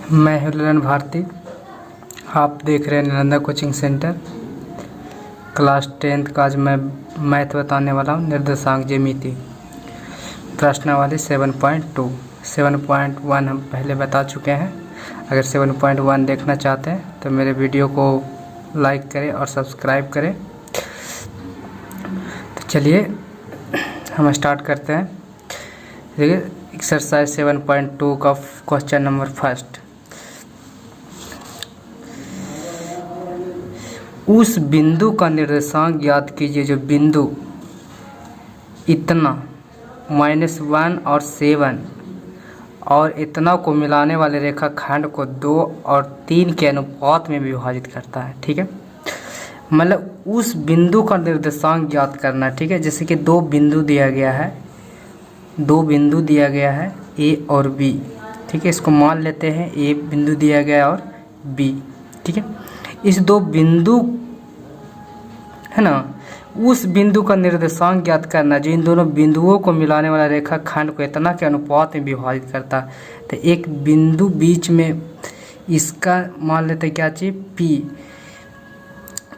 मैं हिरन भारती। आप देख रहे हैं Nalanda coaching centre. Class 10th का आज मैं मैथ बताने वाला हूँ। निर्देशांक ज्यामिति प्रश्नावली 7.2 7.1 हम पहले बता चुके हैं। अगर 7.1 देखना चाहते हैं तो मेरे वीडियो को लाइक करें और सब्सक्राइब करें। तो चलिए हम स्टार्ट करते हैं। देखिए एक्सरसाइज 7.2 का क्वेश्चन नंबर फर्स्ट। उस बिंदु का निर्देशांक ज्ञात कीजिए जो बिंदु इतना -1 और 7 और इतना को मिलाने वाले रेखाखंड को 2 और 3 के अनुपात में विभाजित करता है। ठीक है, मतलब उस बिंदु का निर्देशांक ज्ञात करना। ठीक है, जैसे कि दो बिंदु दिया गया है ए और बी। ठीक है, इसको मान लेते हैं ए बिंदु दिया गया और बी। ठीक है, इस दो बिंदु है ना, उस बिंदु का निर्देशांक ज्ञात करना जो इन दोनों बिंदुओं को मिलाने वाला रेखाखंड को इतना के अनुपात में विभाजित करता है। तो एक बिंदु बीच में इसका मान लेते क्या चाहिए P।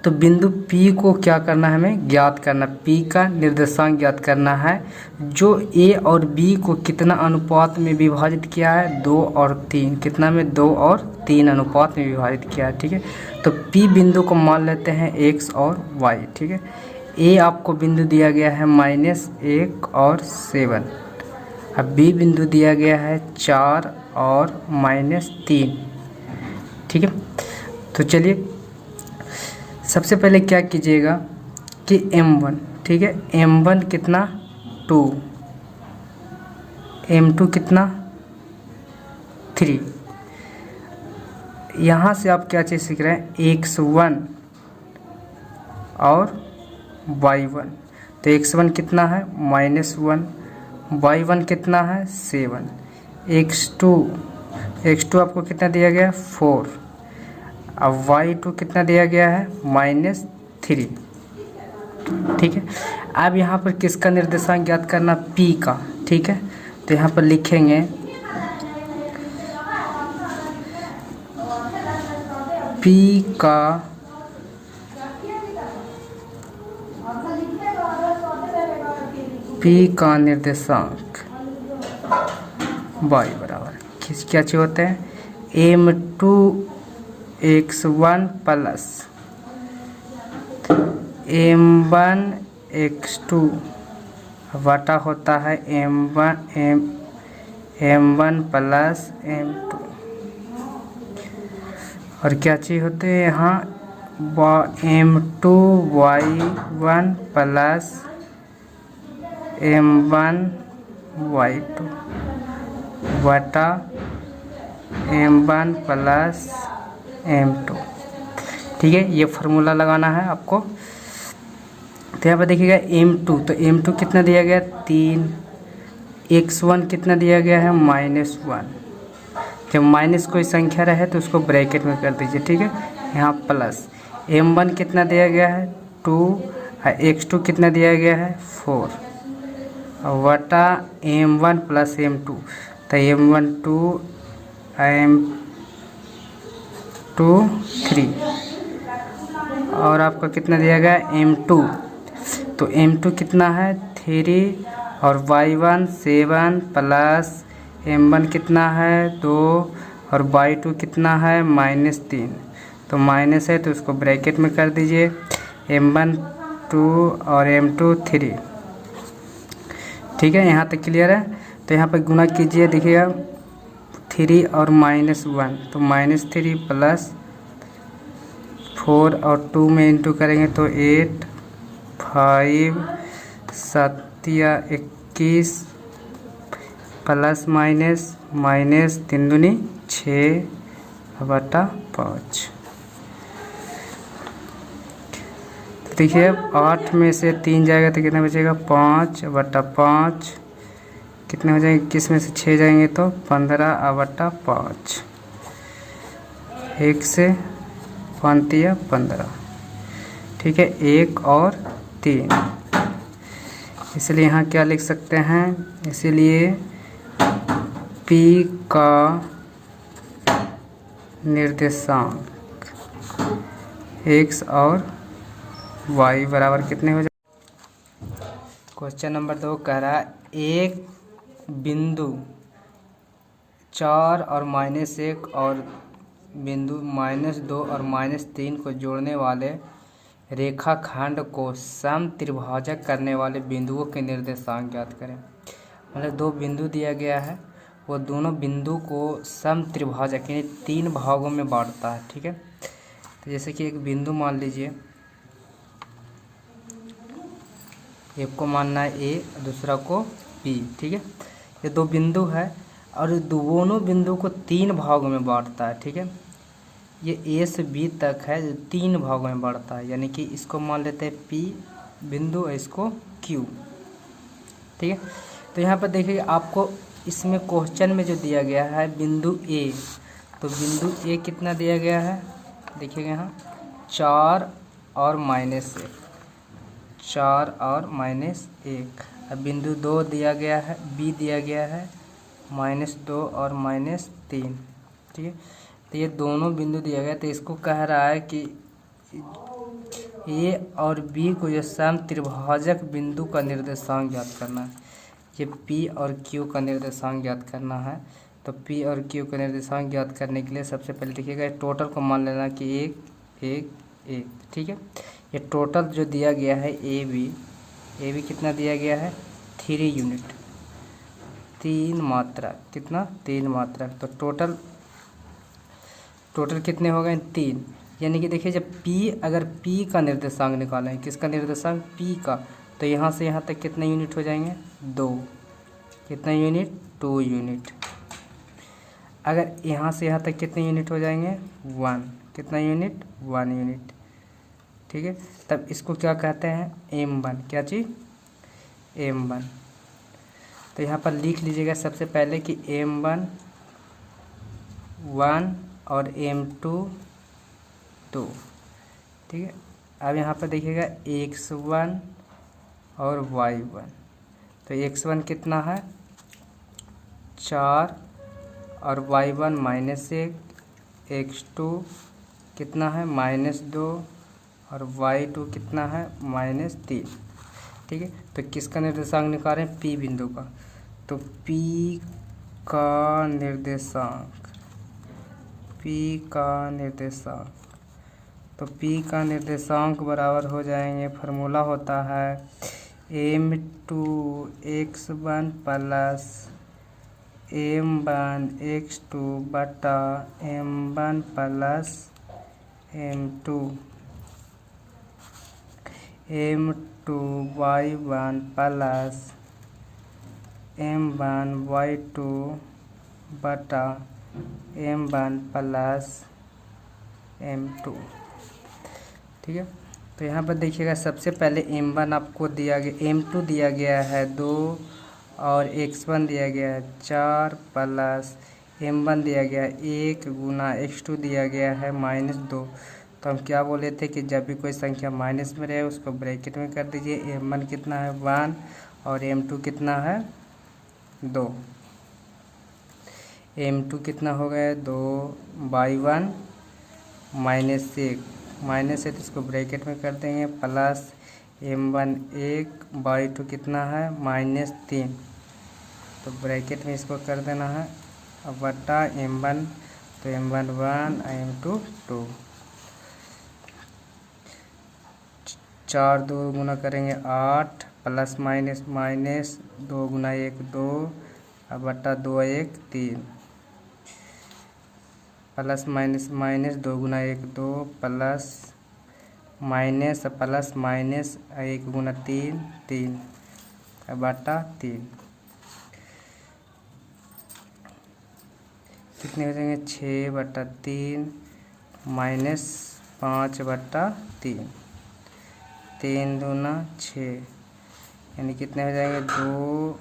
तो बिंदु P को क्या करना है, हमें ज्ञात करना। P का निर्देशांक ज्ञात करना है जो A और B को कितना अनुपात में विभाजित किया है, 2 और 3। कितना में, 2 और 3 अनुपात में विभाजित किया है। ठीक है, तो P बिंदु को मान लेते हैं x और y। ठीक है, A आपको बिंदु दिया गया है -1 और 7। अब B बिंदु दिया गया है 4 और -3। ठीक है, तो चलिए सबसे पहले क्या कीजिएगा कि m1, ठीक है, m1 कितना 2, m2 कितना 3। यहाँ से आप क्या चीज़ सीख रहे हैं, x1 और y1। तो x1 कितना है -1, y1 कितना है 7, x2 आपको कितना दिया गया 4। अब y2 कितना दिया गया है -3। ठीक है, अब यहाँ पर किसका निर्देशांक ज्ञात करना, P का। ठीक है, तो यहाँ पर लिखेंगे P का निर्देशांक y बराबर क्या चीज होते हैं, m2 x1 plus m1 x2 बटा होता है m1 प्लस m2। और क्या चीज़ होते हैं यहाँ m2 y1 plus m1 y2 बटा m1 प्लस m2। ठीक है, ये फार्मूला लगाना है आपको। तो यहाँ पर देखिएगा m2, तो m2 कितना दिया गया 3, x1 कितना दिया गया है -1। जब माइनस कोई संख्या रहे तो उसको ब्रैकेट में कर दीजिए। ठीक है, यहाँ प्लस m1 कितना दिया गया है 2 और x2 कितना दिया गया है 4 वटा m1 प्लस m2। तो m1 2 m2 3 और आपका कितना दिया गया m2। तो m2 कितना है 3 और y1 7 प्लस m1 कितना है 2 और y2 कितना है -3। तो माइनस है तो उसको ब्रैकेट में कर दीजिए, m1 2 और m2 3। ठीक है, यहाँ तक क्लियर है। तो यहाँ पर गुना कीजिए, देखिएगा 3 और -1 तो -3 प्लस 4 और 2 में इंटू करेंगे तो 8 5 7 21 प्लस माइनस 3 दूनी 6 बटा 5। देखिए 8 में से 3 जाएगा तो कितना बचेगा 5 बटा 5। कितने हो जाएंगे, किस में से 6 जाएंगे तो 15 बटा 5। 1 से 15। ठीक है, 1 और 3। इसलिए यहाँ क्या लिख सकते हैं, इसीलिए P का निर्देशांक x और y बराबर कितने हो जाए। क्वेश्चन नंबर 2 कह रहा है एक बिंदु 4 और -1 और बिंदु -2 और -3 को जोड़ने वाले रेखाखंड को सम त्रिभाजक करने वाले बिंदुओं के निर्देशांक ज्ञात करें। मतलब दो बिंदु दिया गया है, वो दोनों बिंदु को सम त्रिभाजक यानी 3 भागों में बांटता है। ठीक है, तो जैसे कि एक बिंदु मान लीजिए, एक को मानना है ए, दूसरा को बी। ठीक है, ये दो बिंदु है और दोनों बिंदु को 3 भागों में बांटता है। ठीक है, ये ए से बी तक है जो 3 भागों में बढ़ता है, यानी कि इसको मान लेते हैं पी बिंदु और इसको क्यू। ठीक है, तो यहाँ पर देखिए आपको इसमें क्वेश्चन में जो दिया गया है बिंदु ए, तो बिंदु ए कितना दिया गया है, देखिएगा यहाँ 4 और -1, 4 और -1। अब बिंदु 2 दिया गया है, बी दिया गया है -2 और -3। ठीक है, तो ये दोनों बिंदु दिया गया, तो इसको कह रहा है कि ए और बी को जो सम त्रिभाजक बिंदु का निर्देशांक ज्ञात करना है। ये पी और क्यू का निर्देशांक ज्ञात करना है। तो पी और क्यू का निर्देशांक ज्ञात करने के लिए सबसे पहले देखिएगा टोटल को मान लेना कि 1 1 1। ठीक है, ये टोटल जो दिया गया है ए बी कितना दिया गया है 3 यूनिट, 3 मात्रा, कितना 3 मात्रा। तो टोटल कितने हो गए 3। यानी कि देखिए जब अगर P का निर्देशांक निकालें, किसका निर्देशांक P का, तो यहाँ से यहाँ तक कितने यूनिट हो जाएंगे 2, कितना यूनिट 2 यूनिट। अगर यहाँ से यहाँ तक कितने यूनिट हो जाएंगे 1, कितना यूनिट 1 यूनिट। ठीक है, तब इसको क्या कहते हैं M1, क्या चीज़ M1। तो यहाँ पर लिख लीजिएगा सबसे पहले कि M1 1 और M2 2। ठीक है, अब यहाँ पर देखिएगा x1 और y1। तो x1 कितना है 4 और y1 -1, x2 कितना है -2 और y2 कितना है -3। ठीक है, तो किसका निर्देशांक निकालें P बिंदु का, तो P का निर्देशांक, तो P का निर्देशांक बराबर हो जाएंगे, फार्मूला होता है M2 x1 plus M1 x2 बटा M1 plus M2 M2 y1 plus M1 y2 बटा M1 प्लस M2। ठीक है, तो यहाँ पर देखिएगा सबसे पहले M1 आपको दिया गया, M2 दिया गया है 2 और x1 दिया गया है 4 प्लस M1 दिया गया है 1 गुना x2 दिया गया है -2। तो हम क्या बोले थे कि जब भी कोई संख्या माइनस में रहे उसको ब्रैकेट में कर दीजिए। M1 कितना है 1 और M2 कितना है 2। M2 कितना हो गया 2 y1 -1 है, तो इसको ब्रैकेट में कर देंगे प्लस M1 1 y2 कितना है -3, तो ब्रैकेट में इसको कर देना है अब बटा M1, तो M1 1 M2 2। 4 2 गुना करेंगे 8 प्लस माइनस 2 गुना 1 2 अब बटा 2 1 3 प्लस माइनस 2 गुना 1 2 प्लस माइनस 1 गुना 3 3 अब बटा 3 कितने हो जाएंगे 6 बटा 3 माइनस 5 बटा 3 3 दूना 6 यानी कितने हो जाएंगे 2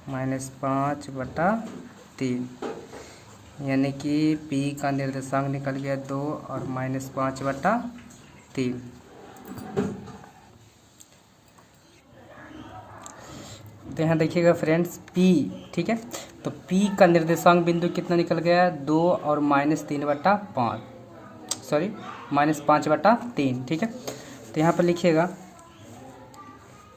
माइनस 5 बटा 3, यानी कि P का निर्देशांक निकल गया 2 और -5 बटा 3। तो यहाँ देखिएगा फ्रेंड्स P, ठीक है। तो P का निर्देशांक बिंदु कितना निकल गया, 2 और -3/5, सॉरी -5/3, ठीक है। तो यहाँ पर लिखिएगा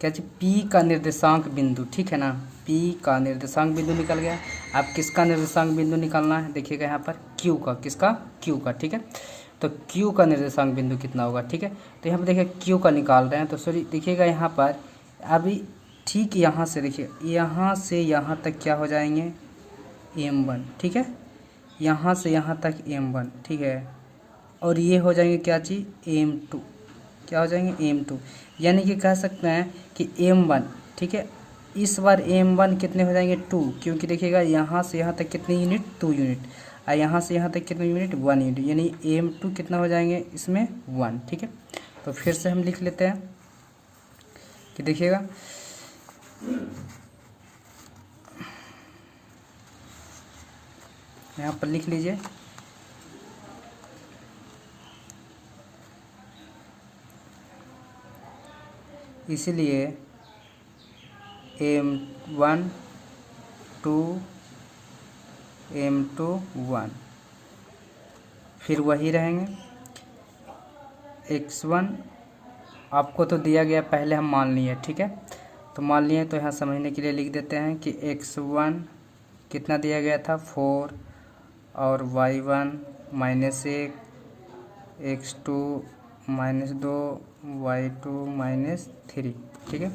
क्या चीज, P का निर्देशांक बिंदु, ठीक है ना। P का निर्देशांक बिंदु निकल गया। अब किसका निर्देशांक बिंदु निकालना है, देखिएगा यहाँ पर Q का, किसका, Q का, ठीक है। तो Q का निर्देशांक बिंदु कितना होगा, ठीक है। तो यहाँ पर देखिए Q का निकाल रहे हैं, तो सॉरी देखिएगा यहाँ पर अभी ठीक यहाँ से देखिए, यहाँ से यहाँ तक क्या हो जाएंगे, M1, ठीक है। यहाँ से यहाँ तक M1, ठीक है। और ये हो जाएंगे क्या चीज़, M2, क्या हो जाएंगे, M2। यानी कि कह सकते हैं कि M1, ठीक है। इस बार M1 कितने हो जाएंगे, 2, क्योंकि देखिएगा यहाँ से यहाँ तक कितने यूनिट, 2 यूनिट, और यहाँ से यहाँ तक कितने यूनिट, 1 यूनिट, यानी M2 कितना हो जाएंगे इसमें, 1, ठीक है। तो फिर से हम लिख लेते हैं कि देखिएगा यहाँ पर लिख लीजिए, इसलिए M1 2 M2 1, फिर वही रहेंगे। X1 आपको तो दिया गया, पहले हम मान लिए, ठीक है। तो मान लिए, तो यहाँ समझने के लिए लिख देते हैं कि X1 कितना दिया गया था, 4, और Y1 -1, X2 -2, Y2 -3, ठीक है।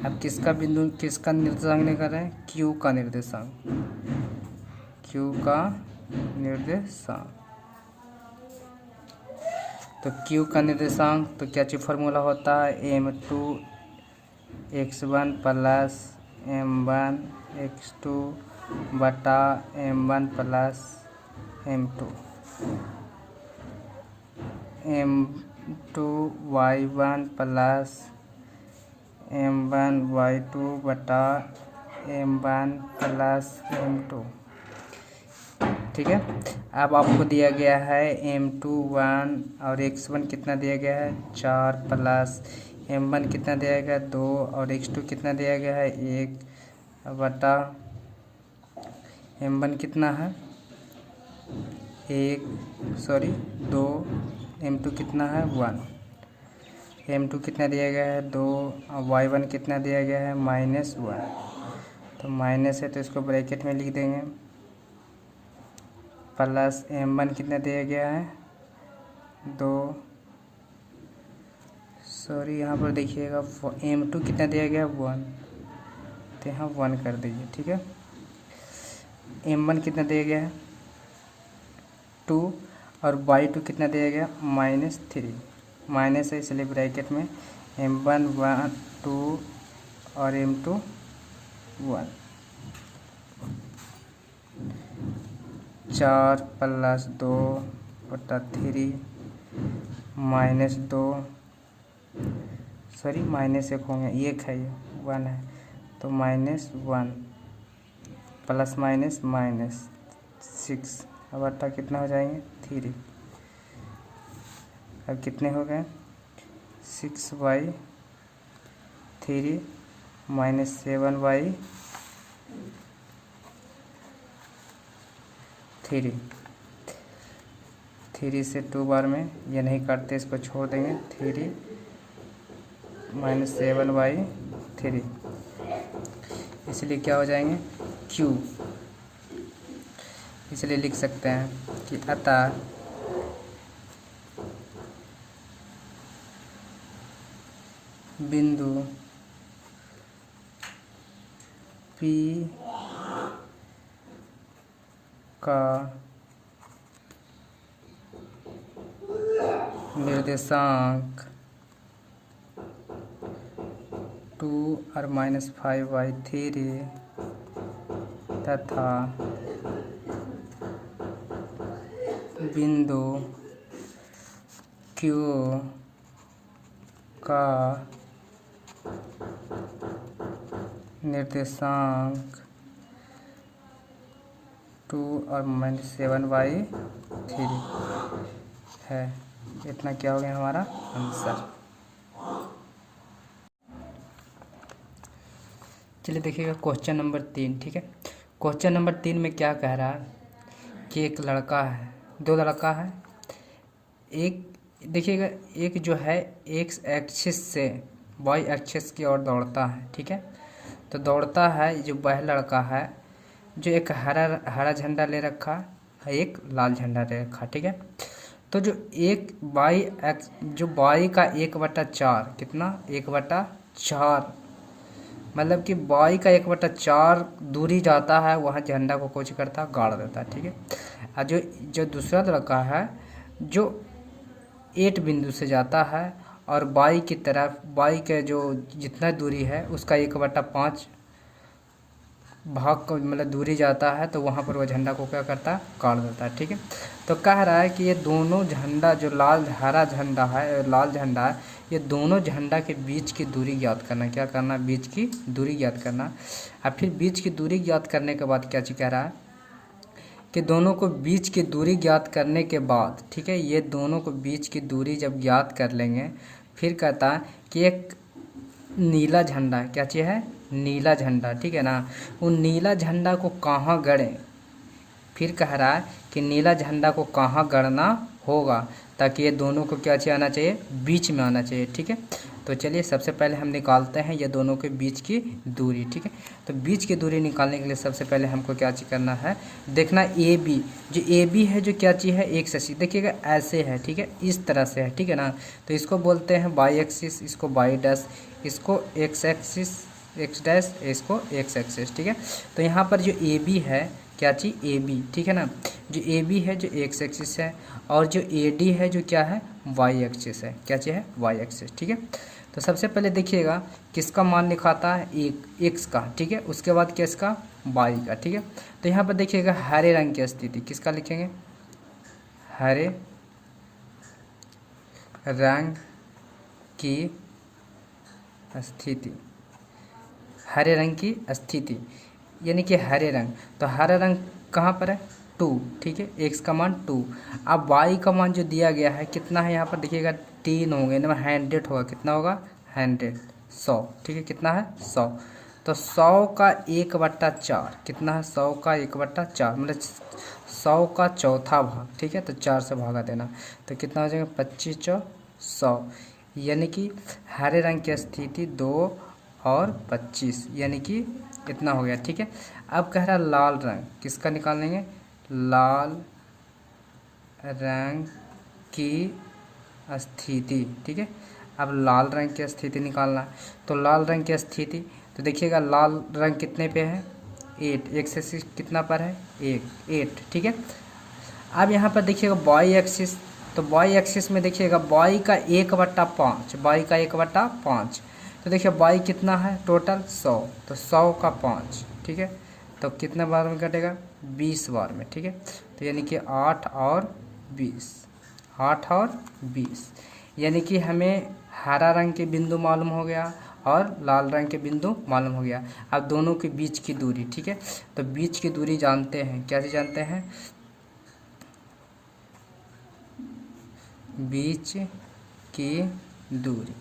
अब किसका बिंदु, किसका निर्देशांक निकाल रहे हैं, Q का निर्देशांक, Q का निर्देशांक। तो Q का निर्देशांक, तो क्या चीज फॉर्मूला होता है, M2 X1 plus M1 X2 बटा M1 plus M2, M2 Y1 plus M1 Y2 बटा M1 प्लस M2, ठीक है। अब आपको दिया गया है M2 1 और X1 कितना दिया गया है, 4 प्लस M1 कितना दिया गया है, 2, और X2 कितना दिया गया है, 1 बटा M1 कितना है, 2, M2 कितना है, 1, M2 कितना दिया गया है, 2, और Y1 कितना दिया गया है, -1। तो माइनस है तो इसको ब्रैकेट में लिख देंगे, प्लस M1 कितना दिया गया है, 2, सॉरी यहाँ पर देखिएगा M2 कितना दिया गया, 1, तो यहाँ 1 कर दीजिए, ठीक है। M1 कितना दिया गया है, 2, और Y2 कितना दिया गया, -3, माइनस है इसलिए ब्रैकेट में M1 1 2 और M2 1, 4 प्लस 2 बटा 3 -2, सॉरी -1 होंगे, 1 है, ये 1 है, तो -1 प्लस -6, अब बटा कितना हो जाएंगे, 3। अब कितने हो गए, 6/3 -7/3, 3 से 2 बार में ये नहीं काटते, इसको छोड़ देंगे, 3 -7/3, इसलिए क्या हो जाएंगे, Q। इसलिए लिख सकते हैं कि अतः बिंदु P का निर्देशांक 2 और -5/3 तथा बिंदु Q का निर्देशांक 2 और -7/3 है। इतना क्या हो गया हमारा आंसर। चलिए देखिएगा क्वेश्चन नंबर 3, ठीक है। क्वेश्चन नंबर 3 में क्या कह रहा है कि एक लड़का है, दो लड़का है, एक देखिएगा एक जो है एक्स एक्सिस से वाई एक्सिस की ओर दौड़ता है, ठीक है। तो दौड़ता है जो वह लड़का है जो एक हरा झंडा ले रखा है, एक लाल झंडा ले रखा, ठीक है। तो जो एक वाई एक्स जो वाई का 1/4 कितना 1/4 मतलब कि वाई का 1/4 दूरी जाता है, वहाँ झंडा को कुछ करता गाड़ देता है, ठीक है। और जो दूसरा लड़का है जो 8 बिंदु से जाता है और वाई की तरफ वाई के जो जितना दूरी है उसका 1/5 भाग को मतलब दूरी जाता है, तो वहाँ पर वह झंडा को क्या करता है काट देता है, ठीक है। तो कह रहा है कि ये दोनों झंडा जो हरा झंडा है लाल झंडा है, ये दोनों झंडा के बीच की दूरी ज्ञात करना। क्या करना? बीच की दूरी ज्ञात करना। और फिर बीच की दूरी ज्ञात करने के बाद क्या चीज़ कह रहा है कि दोनों को बीच की दूरी ज्ञात करने के बाद, ठीक है, ये दोनों को बीच की दूरी जब ज्ञात कर लेंगे फिर कहता है कि एक नीला झंडा, क्या चीज़ है? नीला झंडा, ठीक है ना। वो नीला झंडा को कहाँ गड़ें? फिर कह रहा है कि नीला झंडा को कहाँ गड़ना होगा ताकि ये दोनों को क्या चाहिए आना चाहिए? बीच में आना चाहिए, ठीक है। तो चलिए सबसे पहले हम निकालते हैं ये दोनों के बीच की दूरी, ठीक है। तो बीच की दूरी निकालने के लिए सबसे पहले हमको क्या चीज़ करना है? देखना ए बी, जो ए बी है जो क्या चीज़ है? X axis. देखिएगा ऐसे है, ठीक है, इस तरह से है, ठीक है ना। तो इसको बोलते हैं वाई एक्सिस, इसको वाई डैश, इसको एक्स एक्सिस एक्स डैश, इसको एक्स एक्सिस, ठीक है। तो यहाँ पर जो ए बी है क्या चीज़? ए बी, ठीक है ना। जो ए बी है जो एक्स एक्सिस है और जो ए डी है जो क्या है? वाई एक्सिस है। क्या चीज़ है? वाई एक्सिस, ठीक है। तो सबसे पहले देखिएगा किसका मान लिखाता है? एक्स का, ठीक है। उसके बाद किसका? वाई का, ठीक है। तो यहाँ पर देखिएगा हरे रंग की स्थिति किसका लिखेंगे? हरे रंग की स्थिति, हरे रंग की स्थिति यानी कि हरे रंग। तो हरा रंग कहाँ पर है? 2, ठीक है। एक्स का मान 2। अब वाई का मान जो दिया गया है कितना है? यहाँ पर देखिएगा 3 होंगे ना, 100 होगा। कितना होगा? 100, 100, ठीक है। कितना है? 100। तो 100 का 1/4 कितना है? 100 का 1/4 मतलब 100 का चौथा भाग, ठीक है। तो 4 से भागा देना तो कितना हो जाएगा? 25 चौ 100 यानी कि हरे रंग की स्थिति 2 और 25 यानी कि इतना हो गया, ठीक है। अब कह रहा लाल रंग किसका निकालेंगे? लाल रंग की स्थिति, ठीक है। अब लाल रंग की स्थिति निकालना, तो लाल रंग की स्थिति तो देखिएगा लाल रंग कितने पे है? 8, एक्स एक्सिस कितना पर है? 8, ठीक है। अब यहाँ पर देखिएगा वाई एक्सिस, तो वाई एक्सिस में देखिएगा वाई का 1/5, वाई का 1/5। तो देखिए वाई कितना है टोटल? 100, तो 100 का 5, ठीक है। तो कितने बार में कटेगा? 20 बार में, ठीक है। तो यानी कि 8 और 20, 8 और 20 यानी कि हमें हरा रंग के बिंदु मालूम हो गया और लाल रंग के बिंदु मालूम हो गया। अब दोनों के बीच की दूरी, ठीक है। तो बीच की दूरी जानते हैं, कैसे जानते हैं? बीच की दूरी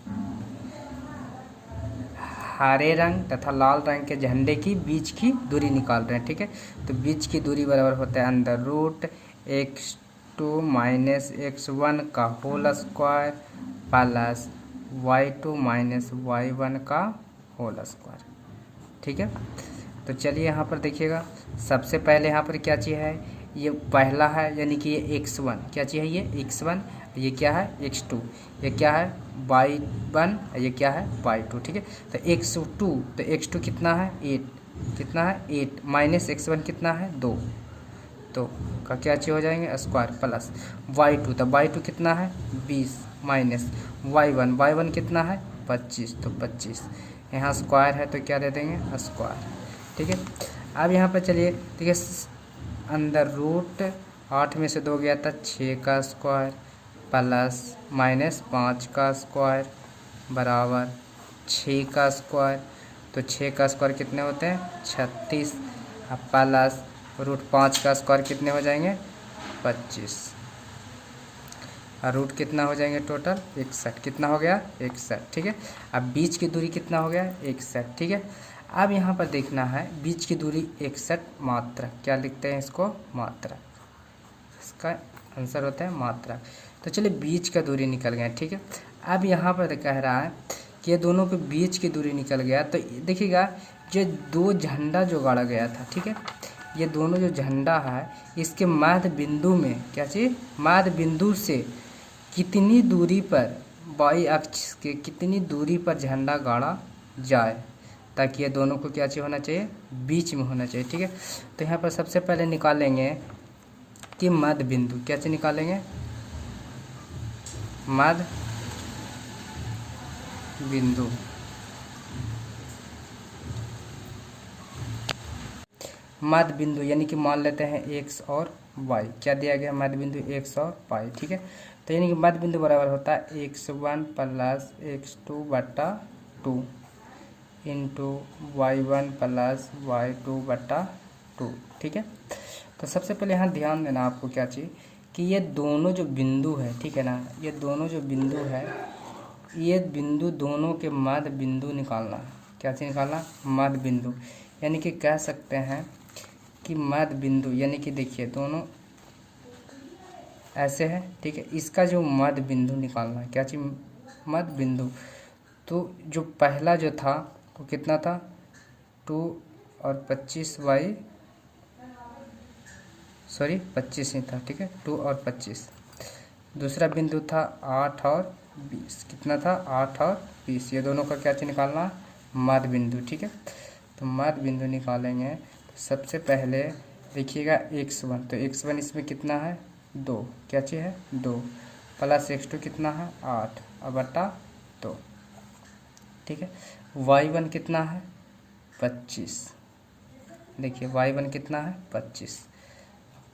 हरे रंग तथा लाल रंग के झंडे की बीच की दूरी निकाल रहे हैं, ठीक है। तो बीच की दूरी बराबर होता है अंदर रूट x2 माइनस x1 का whole square plus y2 minus y1 का होल स्क्वायर, ठीक है। तो चलिए यहाँ पर देखिएगा सबसे पहले यहाँ पर क्या चीज़ है? ये पहला है यानी कि ये x1, क्या चीज़ है? ये x1, ये क्या है? x2, ये क्या है? y1, ये क्या है? y2, ठीक है। तो x2 तो x2 कितना है? 8, कितना है? 8 माइनस x1 कितना है? 2, तो का क्या चीज़ हो जाएंगे? स्क्वायर प्लस y2, तो y2 कितना है? 20 माइनस y1 कितना है? 25, तो 25 यहाँ स्क्वायर है तो क्या दे देंगे? स्क्वायर, ठीक है। अब यहाँ पर चलिए देखिए अंदर रूट 8 में से 2 गया था 6 का स्क्वायर प्लस माइनस 5 का स्क्वायर बराबर 6 का स्क्वायर। तो 6 का स्क्वायर कितने होते हैं? 36 प्लस रूट 5 का स्क्वायर कितने हो जाएंगे? 25 और रूट कितना हो जाएंगे टोटल? 61। कितना हो गया? 61, ठीक है। अब बीच की दूरी कितना हो गया? 61, ठीक है। अब यहाँ पर देखना है बीच की दूरी 61 मात्रक, क्या लिखते हैं इसको, मात्रक, इसका आंसर होता है मात्रक। तो चलिए बीच का दूरी निकल गया, ठीक है। अब यहाँ पर कह रहा है कि ये दोनों के बीच की दूरी निकल गया, तो देखिएगा जो दो झंडा जो गाड़ा गया था, ठीक है, ये दोनों जो झंडा है इसके मध्य बिंदु में क्या चीज़, मध्य बिंदु से कितनी दूरी पर, वाई अक्ष के कितनी दूरी पर झंडा गाड़ा जाए, ताकि ये दोनों को क्या चाहिए होना चाहिए, बीच में होना चाहिए, ठीक है। तो यहाँ पर सबसे पहले निकालेंगे कि मध्य बिंदु, क्या चीज़ निकालेंगे, मध्य बिंदु। मध्य बिंदु यानी कि मान लेते हैं एक्स और वाई, क्या दिया गया, मध्य बिंदु एक्स और वाई, ठीक है। तो यानी कि मध्य बिंदु बराबर होता है x1 प्लस x2 बटा 2 इंटू y1 प्लस y2 बटा 2, ठीक है। तो सबसे पहले यहाँ ध्यान देना आपको क्या चाहिए कि ये दोनों जो बिंदु है, ठीक है ना, ये दोनों जो बिंदु है, ये बिंदु दोनों के मध्य बिंदु निकालना, क्या चीज़ निकालना, मध्य बिंदु। यानी कि कह सकते हैं कि मध्य बिंदु, यानी कि देखिए दोनों ऐसे है, ठीक है, इसका जो मध्य बिंदु निकालना है, क्या चीज़, मध्य बिंदु। तो जो पहला जो था वो कितना था, 2 और 25 वाई, सॉरी 25 ही था, ठीक है, 2 और 25। दूसरा बिंदु था 8 और 20, कितना था, 8 और 20, ये दोनों का क्या चीज़ निकालना, मध्य बिंदु, ठीक है। तो मध्य बिंदु निकालेंगे तो सबसे पहले देखिएगा x1, तो x1 इसमें कितना है, 2, क्या चीज़ है, 2 प्लस x2 कितना है, 8 और बटा 2, ठीक है। y1 कितना है, 25, देखिए y1 कितना है, 25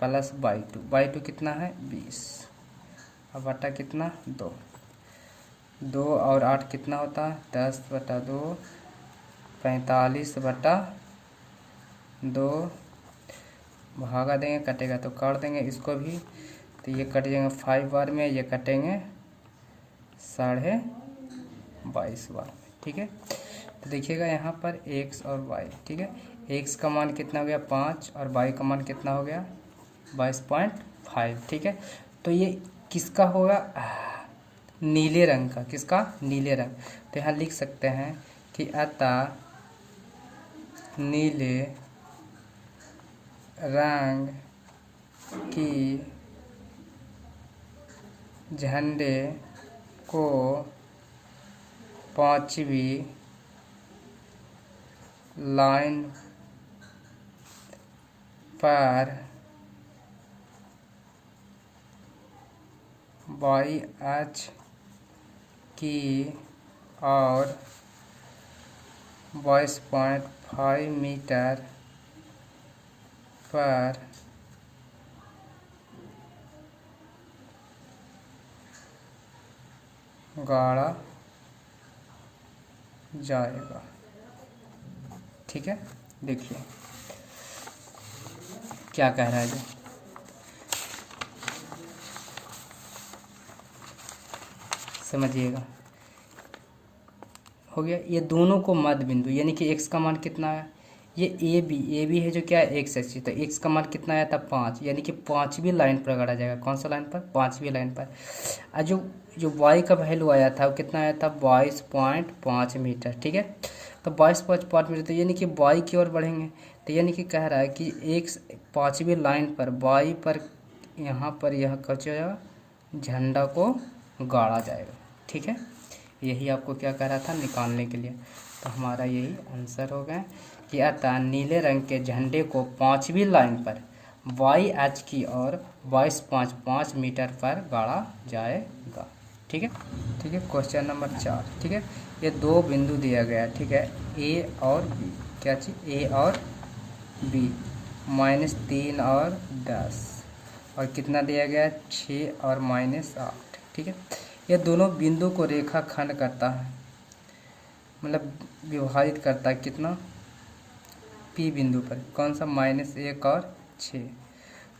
प्लस y2 कितना है, 20 और बटा कितना, 2, 2 और 8 कितना होता है, 10 बटा 2, 45 बटा 2, भागा देंगे, कटेगा तो काट देंगे इसको भी, तो ये कट जाएंगे 5 बार में, ये कटेंगे 22.5 बार में, ठीक है। तो देखिएगा यहाँ पर x और y, ठीक है, x का मान कितना हो गया 5 और y का मान कितना हो गया 22.5, ठीक है। तो ये किसका होगा, नीले रंग का, किसका, नीले रंग। तो यहाँ लिख सकते हैं कि अतः नीले रंग की झंडे को 5वीं लाइन पर वाई अक्ष की और 22.5 मीटर पर गाड़ा जाएगा, ठीक है। देखिए क्या कह रहा है ये, समझिएगा, हो गया। ये दोनों को मध्य बिंदु, यानी कि x का मान कितना है, ये ए बी है जो क्या है x एक्सिस, तो x का मान कितना आया था 5, यानी कि 5वीं लाइन पर गाड़ा जाएगा, कौन सा लाइन पर, 5वीं लाइन पर। और जो y का वैल्यू आया था वो कितना आया था 22.5 मीटर, ठीक है। तो 22.5 मीटर, तो यानी कि y की ओर बढ़ेंगे, तो यानी कि कह रहा है कि x 5वीं लाइन पर y पर यहाँ पर यह कचरा झंडा को गाड़ा जाएगा, ठीक है। यही आपको क्या कह रहा था निकालने के लिए, तो हमारा यही आंसर हो गया कि अतः नीले रंग के झंडे को 5वीं लाइन पर वाई अक्ष की ओर 22.5 मीटर पर गाड़ा जाएगा, ठीक है। ठीक है, क्वेश्चन नंबर 4, ठीक है। ये दो बिंदु दिया गया है, ठीक है, ए और बी, क्या चीज़, ए और बी, -3 और 10 और कितना दिया गया है 6 और -8, ठीक है। ये दोनों बिंदु को रेखा खंड करता है, मतलब विभाजित करता है कितना, पी बिंदु पर, कौन सा, -1 और 6।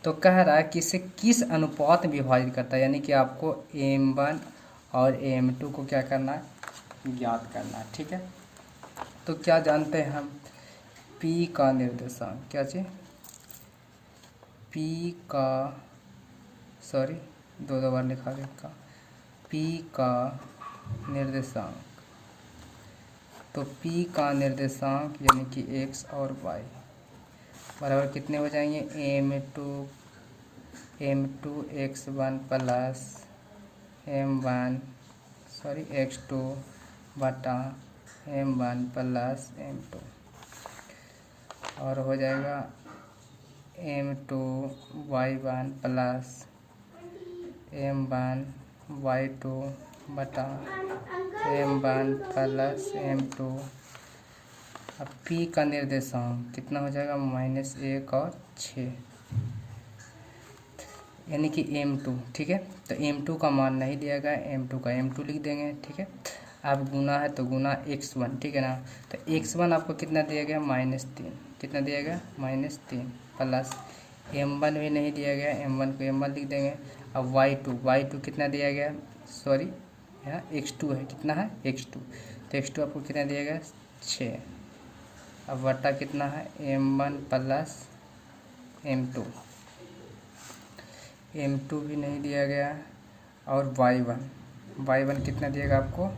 तो कह रहा है कि इसे किस अनुपात में विभाजित करता है, यानी कि आपको m1 और m2 को क्या करना है, ज्ञात करना है, ठीक है। तो क्या जानते हैं हम पी का निर्देशांक क्या चाहिए, पी का, सॉरी दो बार लिखा गया का, पी का निर्देशांक। तो पी का निर्देशांक यानी कि एक्स और वाई बराबर कितने हो जाएंगे, m2 x1 प्लस x2 बटा m1 प्लस m2 और हो जाएगा m2 y1 plus m1 y2 बटा m1 प्लस m2। अब p का निर्देशांक कितना हो जाएगा, -1 और 6 यानी कि m2। ठीक है, तो m2 का मान नहीं दिया गया, m2 का m2 लिख देंगे। ठीक है, अब गुना है तो गुना x1, ठीक है ना। तो x1 आपको कितना दिया गया, -3, कितना दिया गया, -3 प्लस m1 भी नहीं दिया गया, m1 को m1 लिख देंगे। अब y2 कितना दिया गया, सॉरी यहाँ x2 है, कितना है x2, तो x2 आपको कितना दिया गया, 6। अब बटा कितना है, m1 प्लस m2 भी नहीं दिया गया। और y1 कितना दिएगा आपको,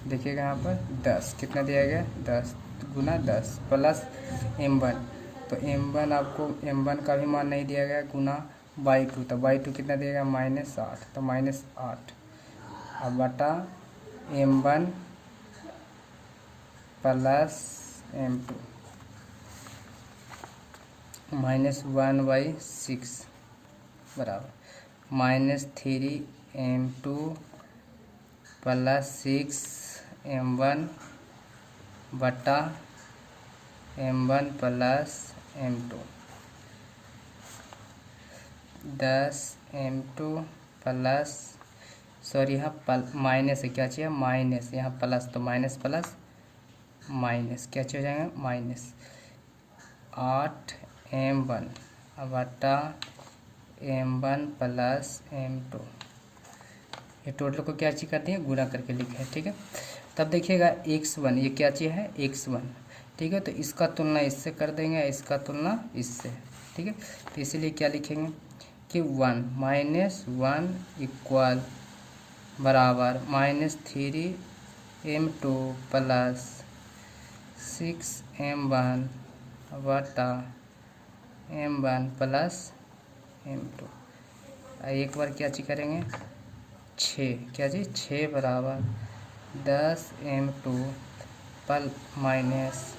देखिएगा यहाँ पर 10, कितना दिया गया, 10 गुना 10 प्लस m1, तो m1 आपको m1 का भी मान नहीं दिया गया, गुना y2, तो y2 कितना दिएगा, -8, तो -8 अब बटा m1 प्लस m2 -1/6 बराबर -3m2 प्लस 6m1 बटा m1 plus m2। 10m2 plus, sorry यहाँ माइनस है, क्या चाहिए, माइनस, यहाँ प्लस, तो माइनस प्लस माइनस क्या चाहिए हो जाएगा, -8m1 बटा m1 प्लस m2। ये टोटल को क्या चीज़ करते हैं, गुणा करके लिखे हैं। ठीक है, तब देखिएगा x1, ये क्या चीज़ है, x1। ठीक है, तो इसका तुलना इससे कर देंगे, इसका तुलना इससे। ठीक है, तो इसीलिए क्या लिखेंगे कि 1 इक्वल बराबर -3m2 प्लस 6m1 बटा m1 प्लस m2। एक बार क्या चीज करेंगे, 6, क्या जी 6 बराबर 10m2 माइनस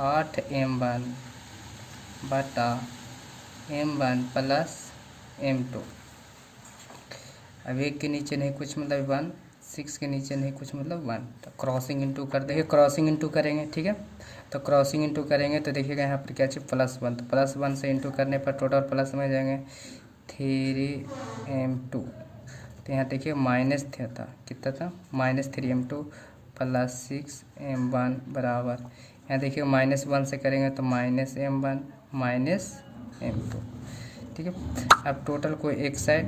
8m1 बटा m1 प्लस m2। अब 1 के नीचे नहीं कुछ मतलब 1, 6 के नीचे नहीं कुछ मतलब 1, तो क्रॉसिंग इंटू कर देंगे, क्रॉसिंग इंटू करेंगे। ठीक है, तो क्रॉसिंग इंटू करेंगे तो देखिएगा यहाँ पर क्या चाहिए, +1, तो +1 से इंटू करने पर टोटल प्लस में जाएंगे 3m2। तो यहाँ देखिए माइनस था, कितना था, -3m2 प्लस 6m1 बराबर, यहाँ देखिए -1 से करेंगे तो -m1 -m2। ठीक है, अब टोटल को एक साइड,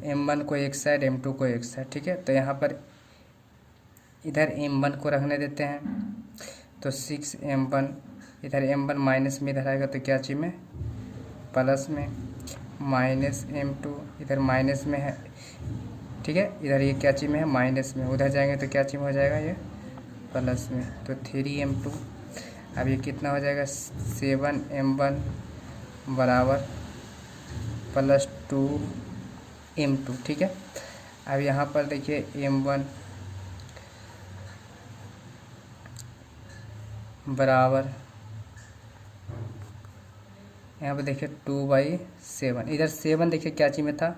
m1 को एक साइड, m2 को एक साइड। ठीक है, तो यहाँ पर इधर m1 को रखने देते हैं, तो 6m1, इधर m1 माइनस में इधर आएगा तो क्या चीज़ में, प्लस में, -m2 इधर माइनस में है। ठीक है, इधर ये क्या चीज़ में है, माइनस में, उधर जाएंगे तो क्या चीज़ में हो जाएगा, ये प्लस में, तो 3m2। अब ये कितना हो जाएगा, 7m1 बराबर +2m2। ठीक है, अब यहाँ पर देखिए m1 बराबर, यहाँ पर देखिए 2/7, इधर 7 देखिए क्या चीज़ में था,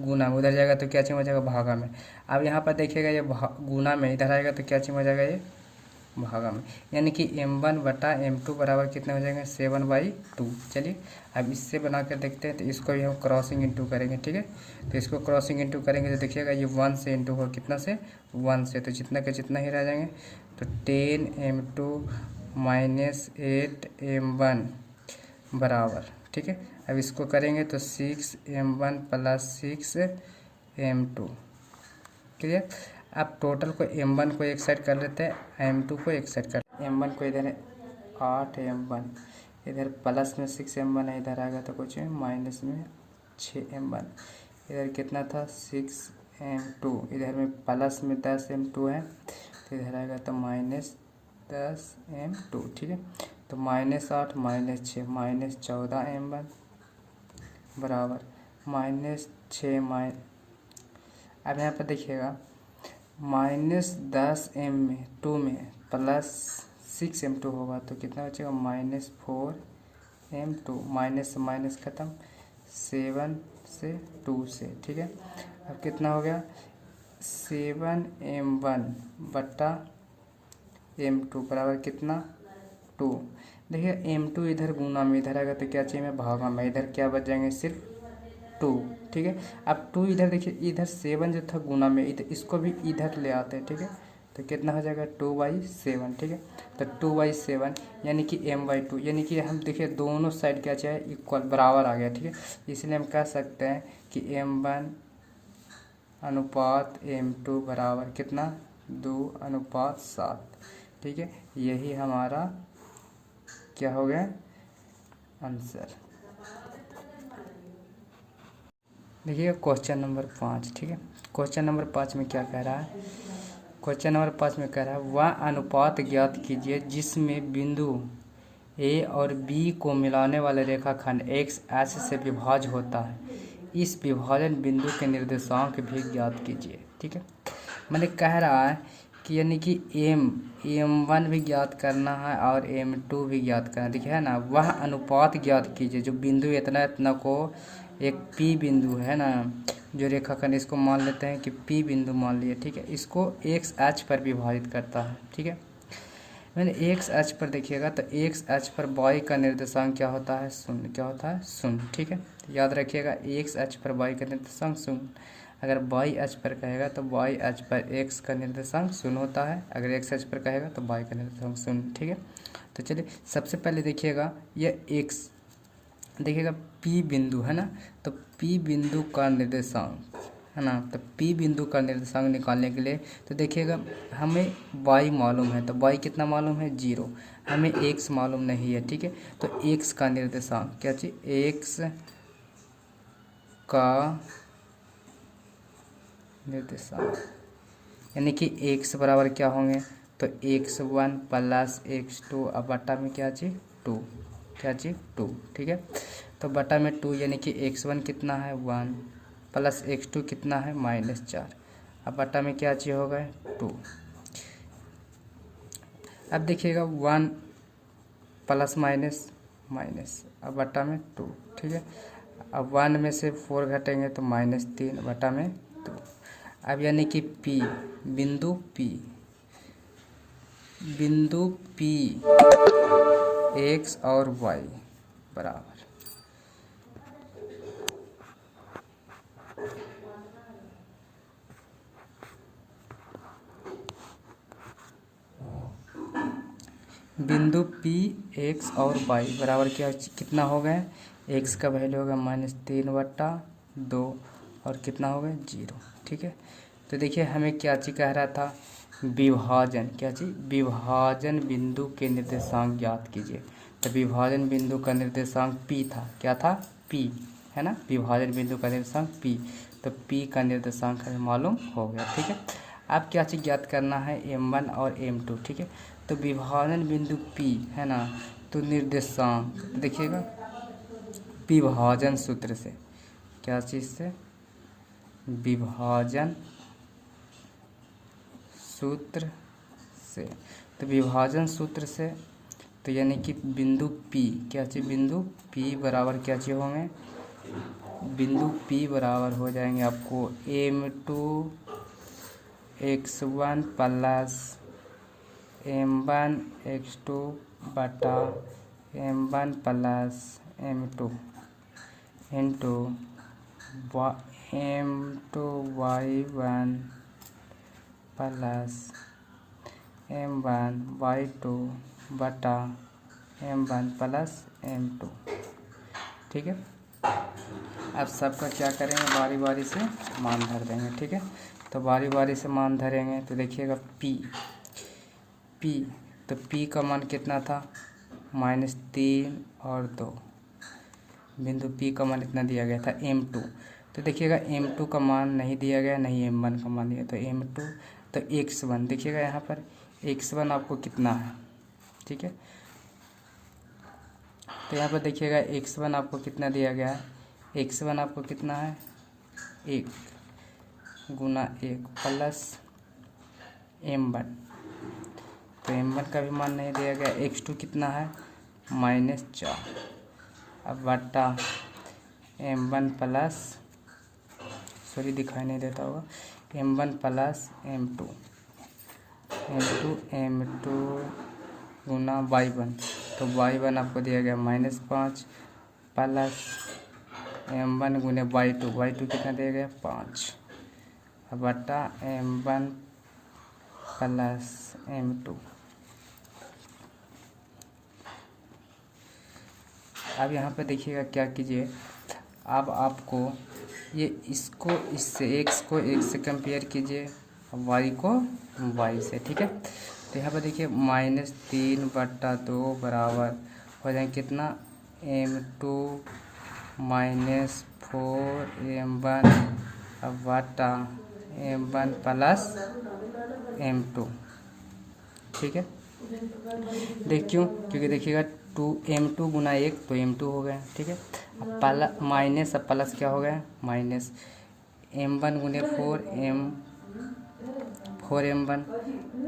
गुना में, उधर जाएगा तो क्या चीज़ हो जाएगा, भागा में। अब यहाँ पर देखिएगा ये गुना में, इधर आएगा तो क्या चीज़ हो जाएगा, ये भागा में, यानी कि m1 बटा m2 बराबर कितने हो जाएंगे, 7/2। चलिए अब इससे बना कर देखते हैं, तो इसको भी हम क्रॉसिंग इंटू करेंगे। ठीक है, तो इसको क्रॉसिंग इंटू करेंगे तो देखिएगा ये 1 से इंटू हो, कितना से, 1 से, तो जितना के जितना ही रह जाएंगे, तो 10m2 -8m1 बराबर। ठीक है, अब इसको करेंगे तो 6m1 प्लस 6m2। क्लियर, अब टोटल को m1 को एक साइड कर लेते हैं, m2 को एक साइड कर, m1 को इधर है 8m1, इधर प्लस में 6m1 है, इधर आएगा तो कुछ है माइनस में 6m1, इधर कितना था 6m2, इधर में प्लस में 10m2 है तो इधर आएगा तो माइनस 10m2। ठीक है, तो -8 -6 -14m1 बराबर -6 अब यहाँ पर देखिएगा -10m2 में प्लस 6m2 होगा तो कितना बचेगा -4m2, माइनस से माइनस ख़त्म, 7 से 2 से। ठीक है, अब कितना हो गया 7m1 बट्टा m2 बराबर कितना 2। देखिए m2 इधर गुना में इधर आएगा तो क्या चाहिए मैं भागा में, इधर क्या बच जाएंगे सिर्फ 2। ठीक है, अब 2 इधर देखिए, इधर 7 जो था गुना में, इधर इसको भी इधर ले आते हैं। ठीक है, तो कितना हो जाएगा 2/7। ठीक है, तो 2/7 यानी कि m/2, यानी कि हम देखिए दोनों साइड क्या चाहिए इक्वल बराबर आ गया। ठीक है, इसलिए हम कह सकते हैं कि m1 अनुपात m2 बराबर कितना 2:7। ठीक है, यही हमारा क्या हो गया आंसर। देखिए क्वेश्चन नंबर 5। ठीक है, क्वेश्चन नंबर 5 में क्या कह रहा है, क्वेश्चन नंबर 5 में कह रहा है वह अनुपात ज्ञात कीजिए जिसमें बिंदु ए और बी को मिलाने वाले रेखाखंड एक्स एच से विभाज्य होता है, इस विभाजन बिंदु के निर्देशांक भी ज्ञात कीजिए। ठीक है, मैंने कह रहा है कि यानी कि m1 भी ज्ञात करना है और m2 भी ज्ञात करना है। देखिए है ना, वह अनुपात ज्ञात कीजिए जो बिंदु इतना इतना को एक P बिंदु है ना, जो रेखाखंड इसको मान लेते हैं कि P बिंदु मान लिए। ठीक है, इसको एक्स एच पर विभाजित करता है। ठीक है, मैंने एक्स एच पर देखिएगा तो एक्स एच पर y का निर्देशांक क्या होता है 0, क्या होता है 0। ठीक है, याद रखिएगा एक्स एच पर y का निर्देशांक 0, अगर y एच पर कहेगा तो y एच पर x का निर्देशांक 0 होता है, अगर x एच पर कहेगा तो y का निर्देशांक 0। ठीक है, तो चलिए सबसे पहले देखिएगा ये x, देखिएगा P बिंदु है ना, तो P बिंदु का निर्देशांक है ना, तो P बिंदु का निर्देशांक निकालने के लिए तो देखिएगा हमें y मालूम है, तो y कितना मालूम है 0, हमें x मालूम नहीं है। ठीक है, तो x का निर्देशांक क्या चाहिए, x का निर्देशांक यानी कि x बराबर क्या होंगे तो x1 प्लस x2 अब बटा में क्या चाहिए 2, क्या चाहिए 2। ठीक है, तो बटा में 2 यानी कि x1 कितना है 1 प्लस x2 कितना है -4, अब बटा में क्या चाहिए होगा 2। अब देखिएगा 1 प्लस माइनस माइनस, अब बटा में 2। ठीक है, अब 1 में से 4 घटेंगे तो -3 बटा में 2। अब यानी कि P बिंदु P x और y बराबर बिंदु P x और y बराबर क्या कितना हो गए, x का वैल्यू होगा -3/2 और कितना हो गया 0। ठीक है, तो देखिए हमें क्या चीज़ कह रहा था विभाजन, क्या चीज़ विभाजन बिंदु के निर्देशांक ज्ञात कीजिए, तो विभाजन बिंदु का निर्देशांक P था, क्या था P है ना, विभाजन बिंदु का निर्देशांक P, तो P का निर्देशांक हमें मालूम हो गया। ठीक है, अब क्या चीज़ ज्ञात करना है m1 और m2। ठीक है, तो विभाजन बिंदु P है ना, तो निर्देशांक देखिएगा विभाजन सूत्र से, क्या चीज़ से विभाजन सूत्र से, तो विभाजन सूत्र से तो यानी कि बिंदु P क्या चाहिए बिंदु P बराबर क्या चाहिए होंगे, बिंदु P बराबर हो जाएंगे आपको m2 x1 plus m1 x2 बटा m1 plus m2 into m2 y1 plus m1 y2 बटा m1 प्लस m2। ठीक है, अब सबका क्या करेंगे बारी बारी से मान भर देंगे। ठीक है, तो तो बारी बारी से मान धरेंगे। तो देखिएगा पी तो पी का मान कितना था, -3 और 2। बिंदु पी का मान इतना दिया गया था m2। तो देखिएगा m2 का मान नहीं दिया गया, नहीं m1 का मान दिया, तो m2 तो x1। देखिएगा यहाँ पर x1 आपको कितना है, ठीक है। तो यहाँ पर देखिएगा x1 आपको कितना दिया गया है, x1 आपको कितना है 1 गुना 1 प्लस m1। तो m1 का भी मान नहीं दिया गया। x2 कितना है -4, अब बटा m1 प्लस, सॉरी दिखाई नहीं देता होगा, m1 प्लस m2 गुना y1। तो y1 आपको दिया गया -5 प्लस m1 गुने y2 कितना दिया गया 5, अब बटा m1 प्लस m2। अब यहाँ पे देखिएगा क्या कीजिए, अब आपको ये इसको इससे x को x से कंपेयर कीजिए, y को y से, ठीक है। तो यहाँ पर देखिए -3/2 बराबर हो जाएगा कितना m2 -4m1 अब बटा m1 प्लस m2, ठीक है। क्योंकि देखिएगा m2 गुना 1 तो m2 हो गया, ठीक है। अब माइनस, अब प्लस क्या हो गया माइनस m1 गुने 4m1।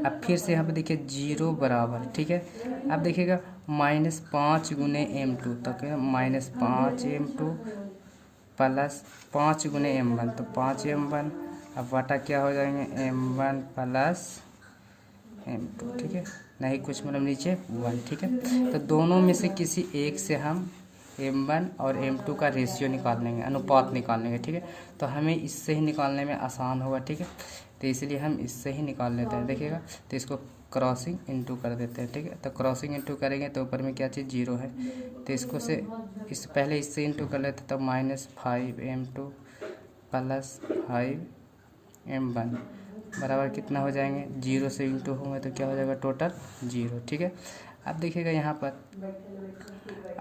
अब फिर से यहाँ पे देखिए 0 बराबर, ठीक है। अब देखिएगा -5 गुने m2 तो क्या -5m2 प्लस 5 गुने m1 तो 5m1, अब बटा क्या हो जाएंगे m1 प्लस m2, ठीक है। नहीं कुछ मतलब नीचे 1, ठीक है। तो दोनों में से किसी एक से हम m1 और m2 का रेशियो निकाल लेंगे, अनुपात निकाल लेंगे, ठीक है। तो हमें इससे ही निकालने में आसान होगा, ठीक है। तो इसलिए हम इससे ही निकाल लेते हैं, देखिएगा। तो इसको क्रॉसिंग इनटू कर देते हैं, ठीक है। तो क्रॉसिंग इनटू करेंगे तो ऊपर में क्या चीज़ 0 है, तो इसको से पहले इससे इनटू कर लेते तो -5m2 प्लस 5m1 बराबर कितना हो जाएंगे 0 से इंटू होंगे तो क्या हो जाएगा टोटल 0, ठीक है। अब देखिएगा यहाँ पर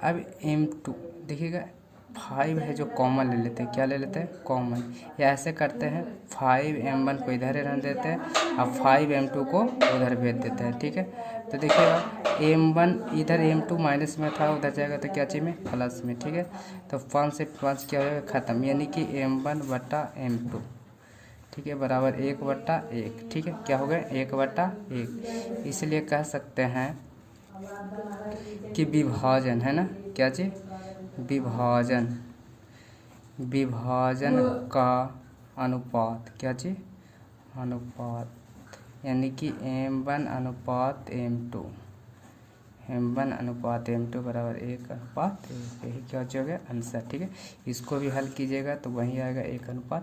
अब m2 देखिएगा 5 है जो कॉमन ले लेते हैं, क्या ले लेते हैं कॉमन, या ऐसे करते हैं 5m1 को इधर रहने देते हैं और 5m2 को उधर भेज देते हैं, ठीक है। तो देखिएगा m1 इधर m2 माइनस में था, उधर जाएगा तो क्या चीज़ में प्लस में, ठीक है। तो 5 से 5 क्या हो जाएगा ख़त्म, यानी कि m1 बटा m2, ठीक है, बराबर 1/1, ठीक है। क्या हो गया 1/1, इसलिए कह सकते हैं कि विभाजन है ना, क्या चीज़ विभाजन का अनुपात, क्या चीज़ अनुपात, यानी कि m1 अनुपात m2 बराबर 1/1, यही क्या हो गया आंसर, ठीक है। इसको भी हल कीजिएगा तो वही आएगा 1/1।